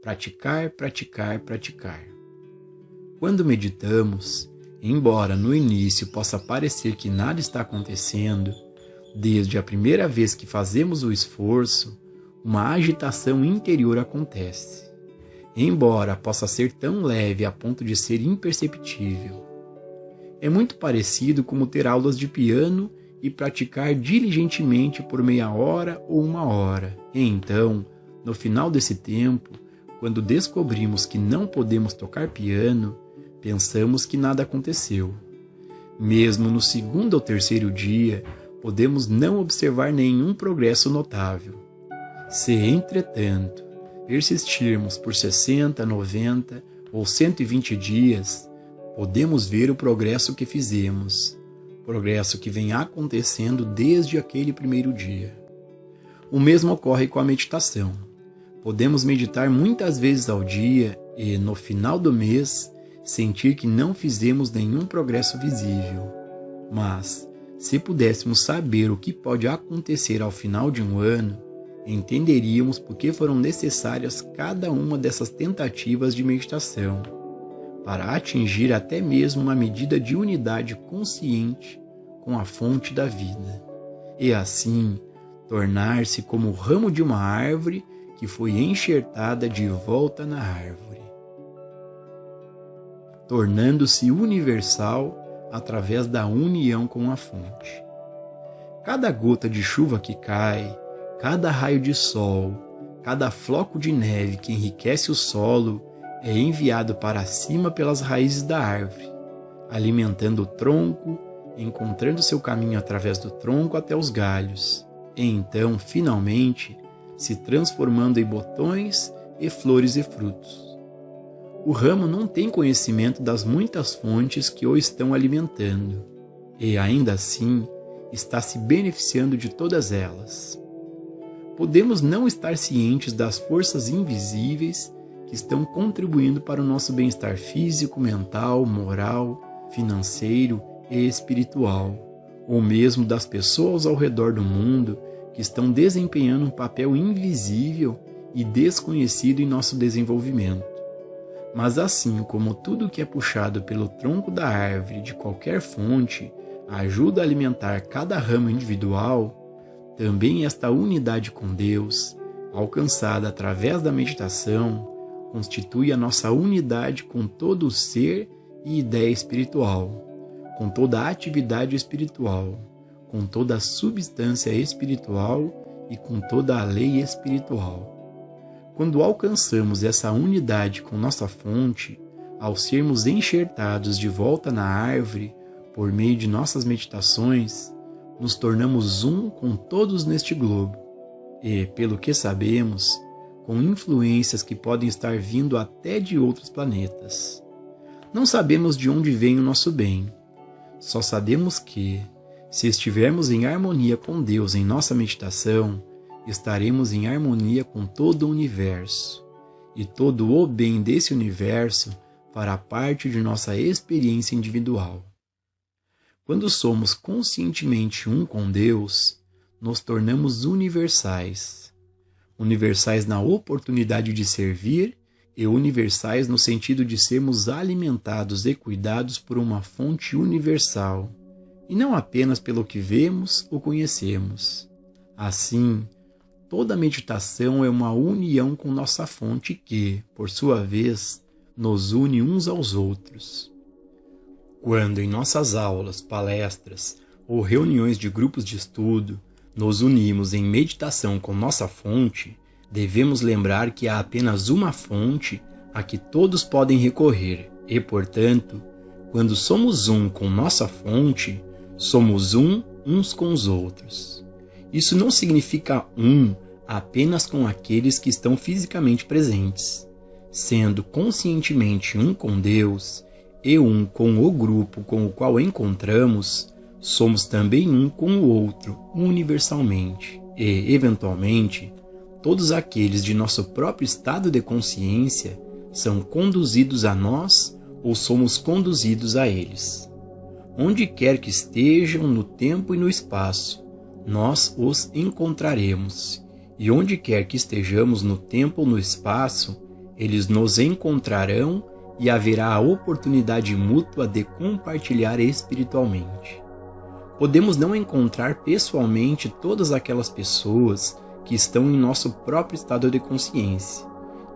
Praticar, praticar, praticar. Quando meditamos, embora no início possa parecer que nada está acontecendo, desde a primeira vez que fazemos o esforço, uma agitação interior acontece, embora possa ser tão leve a ponto de ser imperceptível. É muito parecido como ter aulas de piano e praticar diligentemente por meia hora ou uma hora. E então, no final desse tempo, quando descobrimos que não podemos tocar piano, pensamos que nada aconteceu. Mesmo no segundo ou terceiro dia, podemos não observar nenhum progresso notável. Se, entretanto, persistirmos por 60, 90 ou 120 dias, podemos ver o progresso que fizemos, progresso que vem acontecendo desde aquele primeiro dia. O mesmo ocorre com a meditação. Podemos meditar muitas vezes ao dia e, no final do mês, sentir que não fizemos nenhum progresso visível. Mas, se pudéssemos saber o que pode acontecer ao final de um ano, entenderíamos por que foram necessárias cada uma dessas tentativas de meditação, para atingir até mesmo uma medida de unidade consciente com a fonte da vida, e assim tornar-se como o ramo de uma árvore que foi enxertada de volta na árvore, tornando-se universal através da união com a fonte. Cada gota de chuva que cai, cada raio de sol, cada floco de neve que enriquece o solo é enviado para cima pelas raízes da árvore, alimentando o tronco, encontrando seu caminho através do tronco até os galhos, e então, finalmente, se transformando em botões e flores e frutos. O ramo não tem conhecimento das muitas fontes que o estão alimentando, e ainda assim está se beneficiando de todas elas. Podemos não estar cientes das forças invisíveis que estão contribuindo para o nosso bem-estar físico, mental, moral, financeiro e espiritual, ou mesmo das pessoas ao redor do mundo que estão desempenhando um papel invisível e desconhecido em nosso desenvolvimento. Mas assim como tudo que é puxado pelo tronco da árvore de qualquer fonte ajuda a alimentar cada ramo individual, também esta unidade com Deus, alcançada através da meditação, constitui a nossa unidade com todo o ser e ideia espiritual, com toda a atividade espiritual, com toda a substância espiritual e com toda a lei espiritual. Quando alcançamos essa unidade com nossa fonte, ao sermos enxertados de volta na árvore por meio de nossas meditações, nos tornamos um com todos neste globo e, pelo que sabemos, com influências que podem estar vindo até de outros planetas. Não sabemos de onde vem o nosso bem, só sabemos que, se estivermos em harmonia com Deus em nossa meditação, estaremos em harmonia com todo o universo, e todo o bem desse universo fará parte de nossa experiência individual. Quando somos conscientemente um com Deus, nos tornamos universais. Universais na oportunidade de servir e universais no sentido de sermos alimentados e cuidados por uma fonte universal, e não apenas pelo que vemos ou conhecemos. Assim, toda meditação é uma união com nossa fonte que, por sua vez, nos une uns aos outros. Quando em nossas aulas, palestras ou reuniões de grupos de estudo nos unimos em meditação com nossa fonte, devemos lembrar que há apenas uma fonte a que todos podem recorrer e, portanto, quando somos um com nossa fonte, somos uns com os outros. Isso não significa apenas com aqueles que estão fisicamente presentes. Sendo conscientemente um com Deus e um com o grupo com o qual encontramos, somos também um com o outro universalmente e, eventualmente, todos aqueles de nosso próprio estado de consciência são conduzidos a nós ou somos conduzidos a eles. Onde quer que estejam no tempo e no espaço, nós os encontraremos, e onde quer que estejamos no tempo ou no espaço, Eles nos encontrarão e haverá a oportunidade mútua de compartilhar espiritualmente. Podemos não encontrar pessoalmente todas aquelas pessoas que estão em nosso próprio estado de consciência,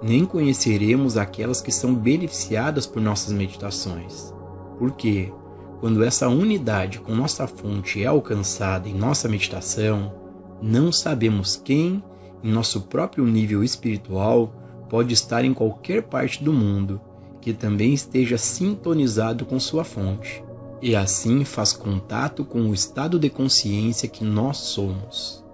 nem conheceremos aquelas que são beneficiadas por nossas meditações. Porque, quando essa unidade com nossa fonte é alcançada em nossa meditação, não sabemos quem, em nosso próprio nível espiritual, pode estar em qualquer parte do mundo, que também esteja sintonizado com sua fonte, e assim faz contato com o estado de consciência que nós somos.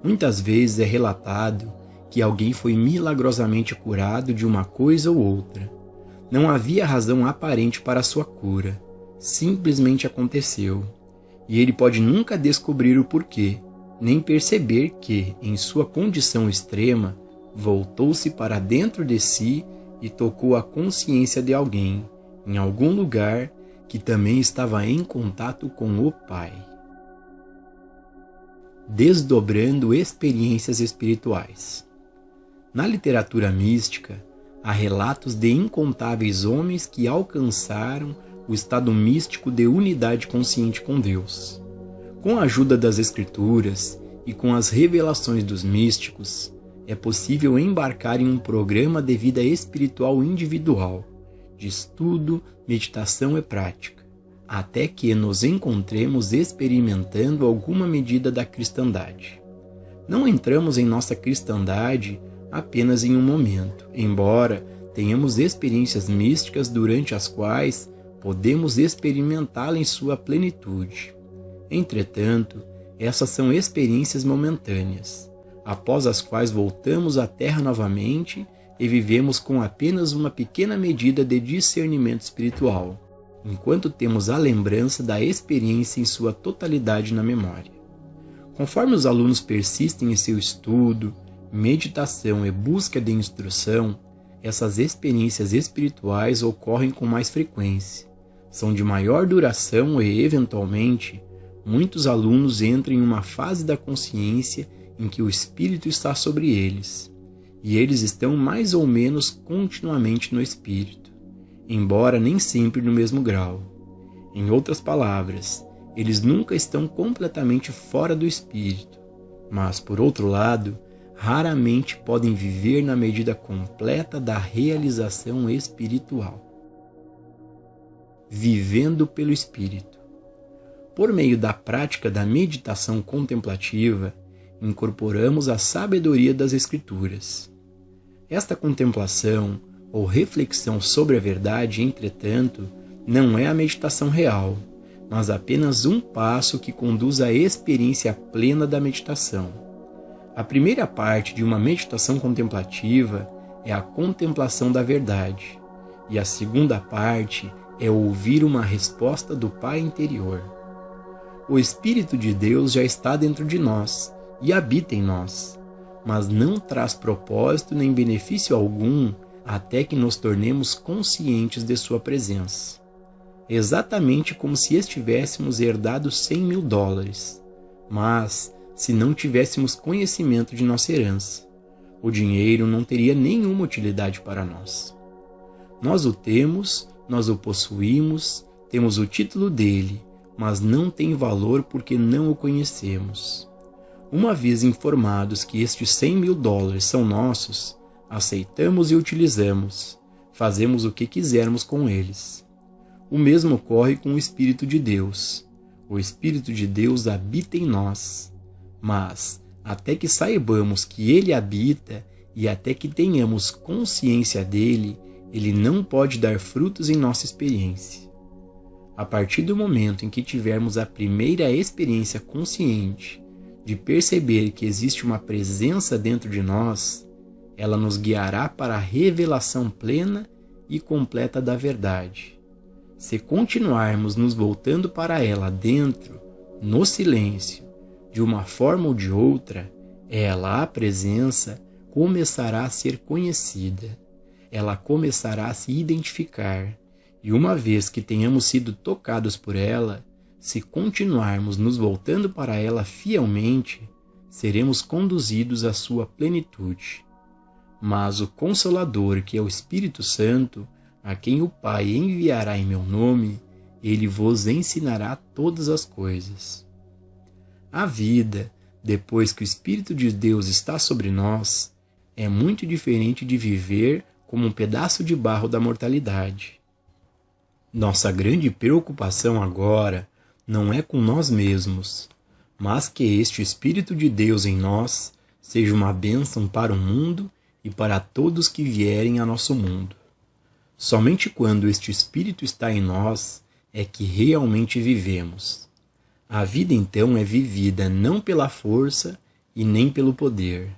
Muitas vezes é relatado que alguém foi milagrosamente curado de uma coisa ou outra. Não havia razão aparente para a sua cura, simplesmente aconteceu, e ele pode nunca descobrir o porquê, nem perceber que, em sua condição extrema, voltou-se para dentro de si e tocou a consciência de alguém, em algum lugar, que também estava em contato com o Pai. Desdobrando experiências espirituais. Na literatura mística, há relatos de incontáveis homens que alcançaram o estado místico de unidade consciente com Deus. Com a ajuda das Escrituras e com as revelações dos místicos, é possível embarcar em um programa de vida espiritual individual, de estudo, meditação e prática, até que nos encontremos experimentando alguma medida da cristandade. Não entramos em nossa cristandade apenas em um momento, embora tenhamos experiências místicas durante as quais podemos experimentá-la em sua plenitude. Entretanto, essas são experiências momentâneas, após as quais voltamos à Terra novamente e vivemos com apenas uma pequena medida de discernimento espiritual, enquanto temos a lembrança da experiência em sua totalidade na memória. Conforme os alunos persistem em seu estudo, meditação e busca de instrução, essas experiências espirituais ocorrem com mais frequência, são de maior duração e, eventualmente, muitos alunos entram em uma fase da consciência em que o Espírito está sobre eles, e eles estão mais ou menos continuamente no Espírito, embora nem sempre no mesmo grau. Em outras palavras, eles nunca estão completamente fora do Espírito, mas, por outro lado, raramente podem viver na medida completa da realização espiritual. Vivendo pelo Espírito. Por meio da prática da meditação contemplativa, incorporamos a sabedoria das Escrituras. Esta contemplação, ou reflexão sobre a verdade, entretanto, não é a meditação real, mas apenas um passo que conduz à experiência plena da meditação. A primeira parte de uma meditação contemplativa é a contemplação da verdade, e a segunda parte é ouvir uma resposta do Pai interior. O Espírito de Deus já está dentro de nós e habita em nós, mas não traz propósito nem benefício algum até que nos tornemos conscientes de sua presença. Exatamente como se estivéssemos herdado $100.000, mas se não tivéssemos conhecimento de nossa herança, o dinheiro não teria nenhuma utilidade para nós. Nós o temos, nós o possuímos, temos o título dele, mas não tem valor porque não o conhecemos. Uma vez informados que estes $100.000 são nossos, aceitamos e utilizamos, fazemos o que quisermos com eles. O mesmo ocorre com o Espírito de Deus. O Espírito de Deus habita em nós, mas até que saibamos que ele habita e até que tenhamos consciência dele, ele não pode dar frutos em nossa experiência. A partir do momento em que tivermos a primeira experiência consciente de perceber que existe uma presença dentro de nós, ela nos guiará para a revelação plena e completa da verdade. Se continuarmos nos voltando para ela dentro, no silêncio, de uma forma ou de outra, ela, a presença, começará a ser conhecida. Ela começará a se identificar. E uma vez que tenhamos sido tocados por ela, se continuarmos nos voltando para ela fielmente, seremos conduzidos à sua plenitude. Mas o Consolador, que é o Espírito Santo, a quem o Pai enviará em meu nome, ele vos ensinará todas as coisas. A vida, depois que o Espírito de Deus está sobre nós, é muito diferente de viver como um pedaço de barro da mortalidade. Nossa grande preocupação agora não é com nós mesmos, mas que este Espírito de Deus em nós seja uma bênção para o mundo e para todos que vierem a nosso mundo. Somente quando este Espírito está em nós é que realmente vivemos. A vida então é vivida não pela força e nem pelo poder,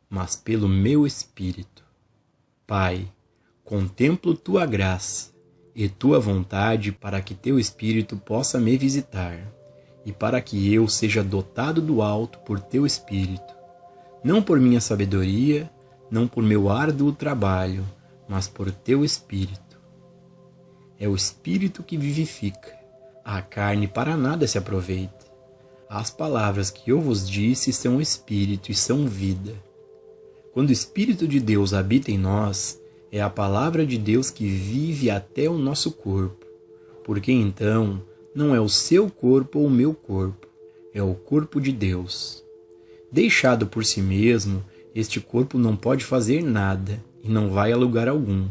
mas pelo meu Espírito. Pai, contemplo tua graça e tua vontade para que teu Espírito possa me visitar e para que eu seja dotado do alto por teu Espírito, não por minha sabedoria, não por meu árduo trabalho, mas por teu Espírito. É o Espírito que vivifica, a carne para nada se aproveita. As palavras que eu vos disse são Espírito e são vida. Quando o Espírito de Deus habita em nós, é a palavra de Deus que vive até o nosso corpo, porque então não é o seu corpo ou o meu corpo, é o corpo de Deus. Deixado por si mesmo, este corpo não pode fazer nada e não vai a lugar algum.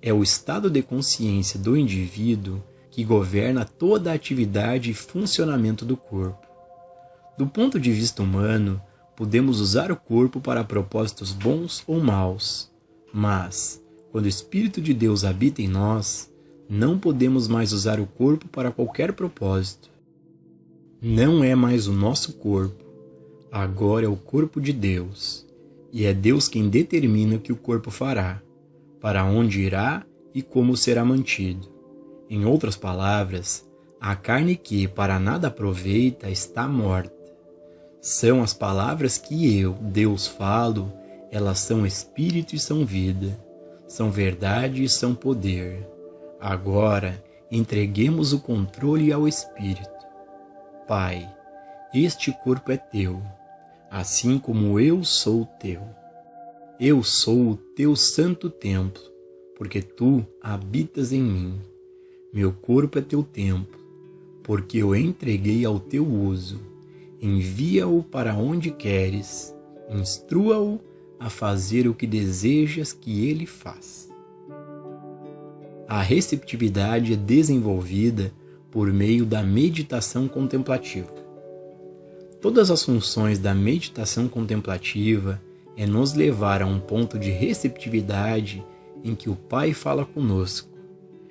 É o estado de consciência do indivíduo que governa toda a atividade e funcionamento do corpo. Do ponto de vista humano, podemos usar o corpo para propósitos bons ou maus, mas, quando o Espírito de Deus habita em nós, não podemos mais usar o corpo para qualquer propósito. Não é mais o nosso corpo, agora é o corpo de Deus, e é Deus quem determina o que o corpo fará, para onde irá e como será mantido. Em outras palavras, a carne que para nada aproveita está morta. São as palavras que eu, Deus, falo, elas são espírito e são vida, são verdade e são poder. Agora, entreguemos o controle ao Espírito. Pai, este corpo é teu, assim como eu sou teu. Eu sou o teu santo templo, porque tu habitas em mim. Meu corpo é teu templo, porque eu entreguei ao teu uso. Envia-o para onde queres, instrua-o a fazer o que desejas que ele faça. A receptividade é desenvolvida por meio da meditação contemplativa. Todas as funções da meditação contemplativa é nos levar a um ponto de receptividade em que o Pai fala conosco.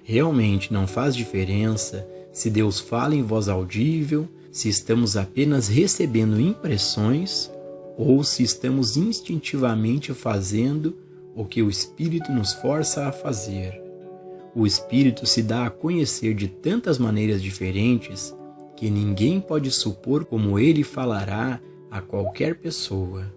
Realmente não faz diferença se Deus fala em voz audível, se estamos apenas recebendo impressões ou se estamos instintivamente fazendo o que o Espírito nos força a fazer. O Espírito se dá a conhecer de tantas maneiras diferentes que ninguém pode supor como ele falará a qualquer pessoa.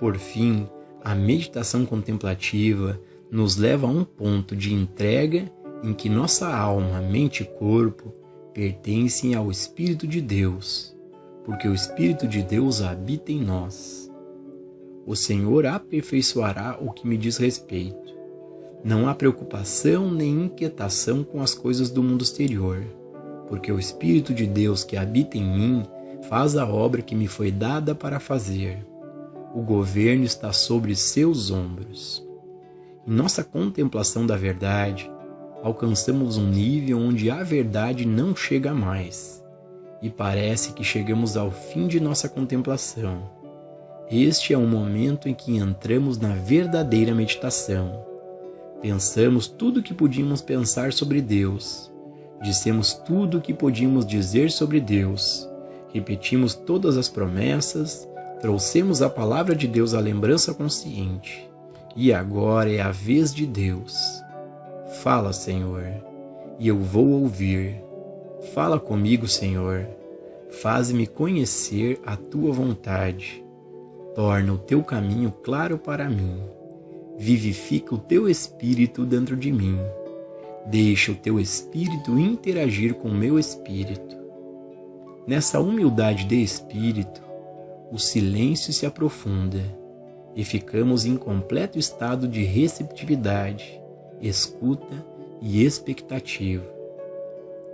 Por fim, a meditação contemplativa nos leva a um ponto de entrega em que nossa alma, mente e corpo pertencem ao Espírito de Deus, porque o Espírito de Deus habita em nós. O Senhor aperfeiçoará o que me diz respeito. Não há preocupação nem inquietação com as coisas do mundo exterior, porque o Espírito de Deus que habita em mim faz a obra que me foi dada para fazer. O governo está sobre seus ombros. Em nossa contemplação da verdade, alcançamos um nível onde a verdade não chega mais, e parece que chegamos ao fim de nossa contemplação. Este é o momento em que entramos na verdadeira meditação. Pensamos tudo o que podíamos pensar sobre Deus, dissemos tudo o que podíamos dizer sobre Deus, repetimos todas as promessas, trouxemos a palavra de Deus à lembrança consciente, e agora é a vez de Deus. Fala, Senhor, e eu vou ouvir. Fala comigo, Senhor. Faz-me conhecer a tua vontade. Torna o teu caminho claro para mim. Vivifica o teu espírito dentro de mim. Deixa o teu espírito interagir com o meu espírito. Nessa humildade de espírito, o silêncio se aprofunda e ficamos em completo estado de receptividade, escuta e expectativa.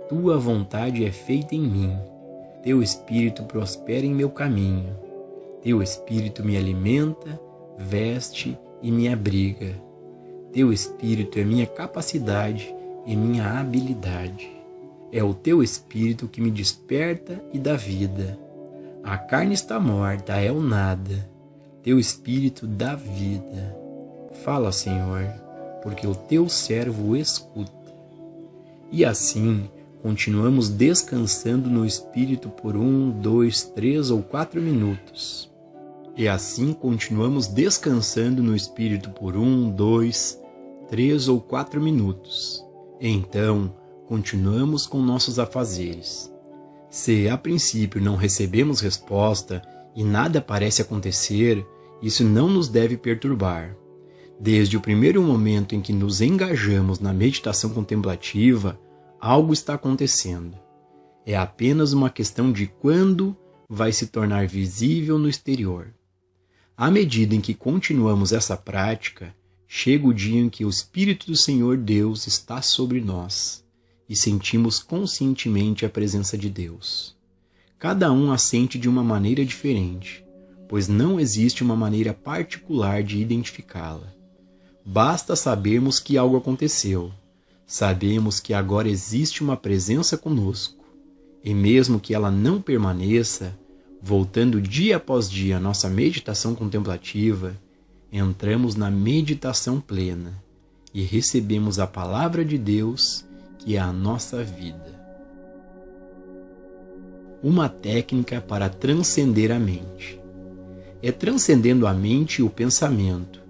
Tua vontade é feita em mim, teu Espírito prospera em meu caminho, teu Espírito me alimenta, veste e me abriga. Teu Espírito é minha capacidade e minha habilidade. É o teu Espírito que me desperta e dá vida. A carne está morta, é o nada. Teu Espírito dá vida. Fala, Senhor, porque o teu servo escuta. E assim, continuamos descansando no Espírito por 1, 2, 3 ou 4 minutos. E assim continuamos descansando no Espírito por 1, 2, 3 ou 4 minutos. Então, continuamos com nossos afazeres. Se a princípio não recebemos resposta e nada parece acontecer, isso não nos deve perturbar. Desde o primeiro momento em que nos engajamos na meditação contemplativa, algo está acontecendo. É apenas uma questão de quando vai se tornar visível no exterior. À medida em que continuamos essa prática, chega o dia em que o Espírito do Senhor Deus está sobre nós e sentimos conscientemente a presença de Deus. Cada um a sente de uma maneira diferente, pois não existe uma maneira particular de identificá-la. Basta sabermos que algo aconteceu. Sabemos que agora existe uma presença conosco, e mesmo que ela não permaneça, voltando dia após dia à nossa meditação contemplativa, entramos na meditação plena e recebemos a palavra de Deus, que é a nossa vida. Uma técnica para transcender a mente. É transcendendo a mente e o pensamento,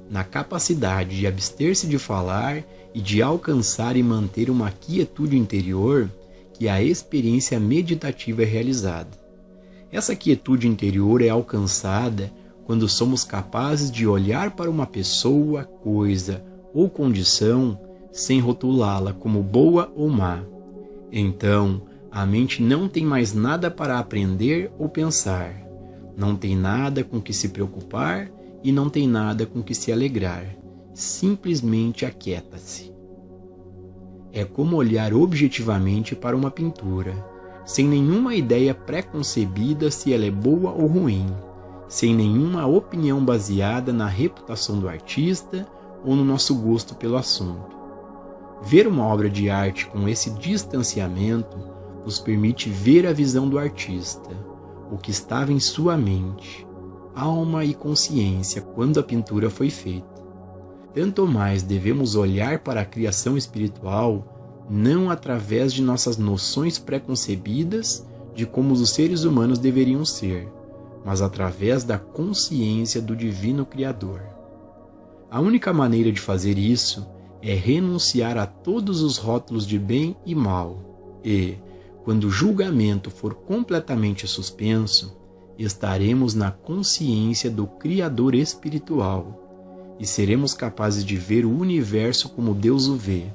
na capacidade de abster-se de falar e de alcançar e manter uma quietude interior, que a experiência meditativa é realizada. Essa quietude interior é alcançada quando somos capazes de olhar para uma pessoa, coisa ou condição sem rotulá-la como boa ou má. Então, a mente não tem mais nada para aprender ou pensar, não tem nada com que se preocupar e não tem nada com que se alegrar, simplesmente aquieta-se. É como olhar objetivamente para uma pintura, sem nenhuma ideia pré-concebida se ela é boa ou ruim, sem nenhuma opinião baseada na reputação do artista ou no nosso gosto pelo assunto. Ver uma obra de arte com esse distanciamento nos permite ver a visão do artista, o que estava em sua mente, alma e consciência quando a pintura foi feita. Tanto mais devemos olhar para a criação espiritual não através de nossas noções pré-concebidas de como os seres humanos deveriam ser, mas através da consciência do Divino Criador. A única maneira de fazer isso é renunciar a todos os rótulos de bem e mal e, quando o julgamento for completamente suspenso, estaremos na consciência do Criador espiritual e seremos capazes de ver o universo como Deus o vê.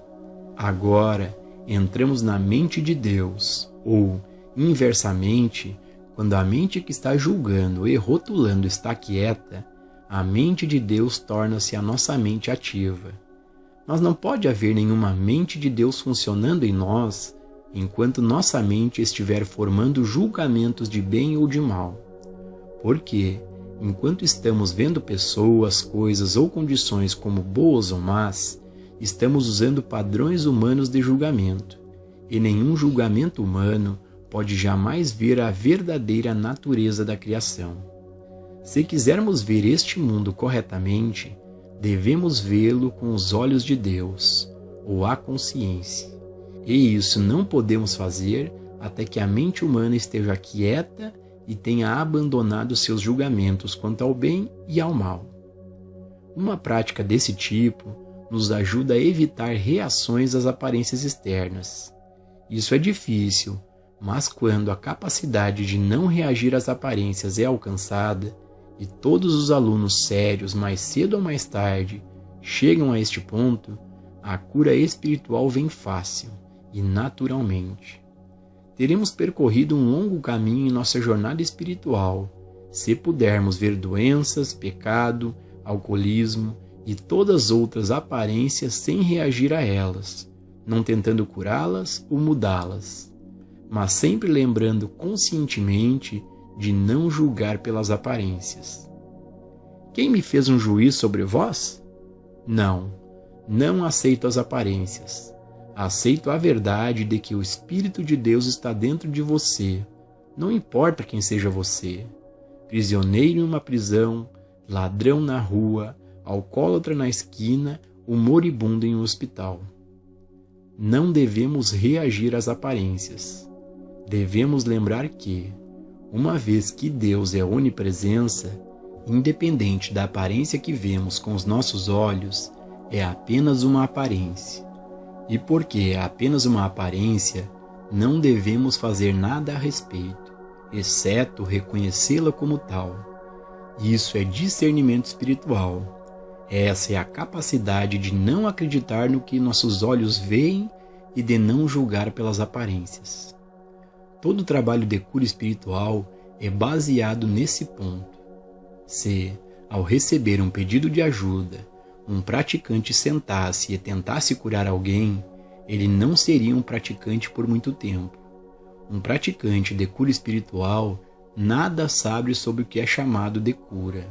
Agora, entramos na mente de Deus, ou, inversamente, quando a mente que está julgando e rotulando está quieta, a mente de Deus torna-se a nossa mente ativa. Mas não pode haver nenhuma mente de Deus funcionando em nós enquanto nossa mente estiver formando julgamentos de bem ou de mal. Porque, enquanto estamos vendo pessoas, coisas ou condições como boas ou más, estamos usando padrões humanos de julgamento, e nenhum julgamento humano pode jamais ver a verdadeira natureza da criação. Se quisermos ver este mundo corretamente, devemos vê-lo com os olhos de Deus, ou a consciência. E isso não podemos fazer até que a mente humana esteja quieta e tenha abandonado seus julgamentos quanto ao bem e ao mal. Uma prática desse tipo nos ajuda a evitar reações às aparências externas. Isso é difícil, mas quando a capacidade de não reagir às aparências é alcançada, e todos os alunos sérios, mais cedo ou mais tarde, chegam a este ponto, a cura espiritual vem fácil e naturalmente. Teremos percorrido um longo caminho em nossa jornada espiritual, se pudermos ver doenças, pecado, alcoolismo e todas as outras aparências sem reagir a elas, não tentando curá-las ou mudá-las, mas sempre lembrando conscientemente de não julgar pelas aparências. Quem me fez um juízo sobre vós? Não aceito as aparências. Aceito a verdade de que o Espírito de Deus está dentro de você, não importa quem seja você. Prisioneiro em uma prisão, ladrão na rua, alcoólatra na esquina ou moribundo em um hospital. Não devemos reagir às aparências. Devemos lembrar que, uma vez que Deus é onipresença, independente da aparência que vemos com os nossos olhos, é apenas uma aparência. E porque é apenas uma aparência, não devemos fazer nada a respeito, exceto reconhecê-la como tal. Isso é discernimento espiritual. Essa é a capacidade de não acreditar no que nossos olhos veem e de não julgar pelas aparências. Todo trabalho de cura espiritual é baseado nesse ponto. Se, ao receber um pedido de ajuda, um praticante sentasse e tentasse curar alguém, ele não seria um praticante por muito tempo. Um praticante de cura espiritual nada sabe sobre o que é chamado de cura.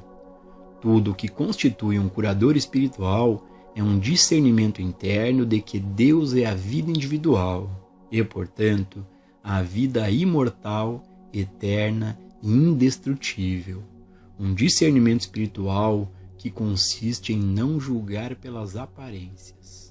Tudo o que constitui um curador espiritual é um discernimento interno de que Deus é a vida individual e, portanto, a vida imortal, eterna e indestrutível. Um discernimento espiritual que consiste em não julgar pelas aparências.